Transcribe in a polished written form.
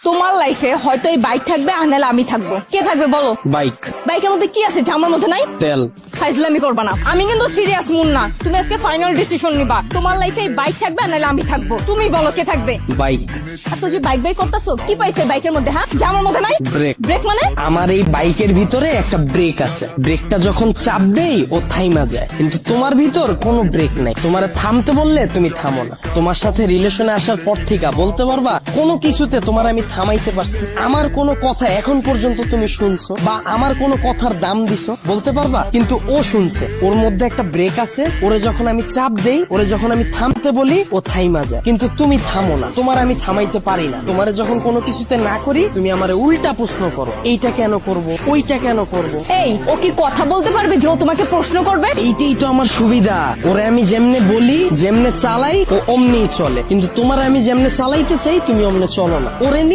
তোমার লাইফে হয়তো এই বাইক থাকবে আর নাহলে আমি থাকবো। কে থাকবে বলো? বাইক। বাইকের মধ্যে কি আছে জামার মধ্যে নাই? তেল। ফাইজলামি করবা না, আমি কিন্তু সিরিয়াস মুন না। তুমি আজকে ফাইনাল ডিসিশন নিবা, তোমার লাইফে এই বাইক থাকবে আর নাহলে আমি থাকবো। তুমি বলো কে থাকবে? বাইক। আর তো যে বাইক বাইক করতেছো, কি পাইছে বাইকের মধ্যে? হ্যাঁ, জামার মধ্যে নাই ব্রেক। ব্রেক মানে? আমার এই বাইকের ভিতরে একটা ব্রেক আছে, ব্রেকটা যখন চাপ দেই ও থাইমা যায়, কিন্তু তোমার ভিতর কোনো ব্রেক নাই। তোমার থামতে বললে তুমি থামো না। তোমার সাথে রিলেশনে আসার পর থেকে বলতে পারবা কোনো কিছুতে তোমার আমি থামাইতে পারছি? আমার কোনো কথা এখন পর্যন্ত তুমি শুনছো বা আমার কোনো কথার দাম দিছো বলতে পারবা? কিন্তু ও শুনছে, ওর মধ্যে একটা ব্রেক আছে, ওরে যখন আমি চাপ দেই, ওরে যখন আমি থামতে বলি ও থাইমা যায়, কিন্তু তুমি থামো না। তোমার আমি থামাইতে পারি না। তোমারে যখন কোনো কিছুতে না করি তুমি আমারে উল্টা প্রশ্ন করো, এইটা কেন করব, ওইটা কেন করব। এই, ও কি কথা বলতে পারবে যে ও তোমাকে প্রশ্ন করবে? এইটাই তো আমার সুবিধা। ওরে আমি যেমনে বলি, যেমনে চালাই ও অমনি চলে, কিন্তু তোমার আমি যেমনে চালাইতে চাই তুমি অমনে চলো না। ওরে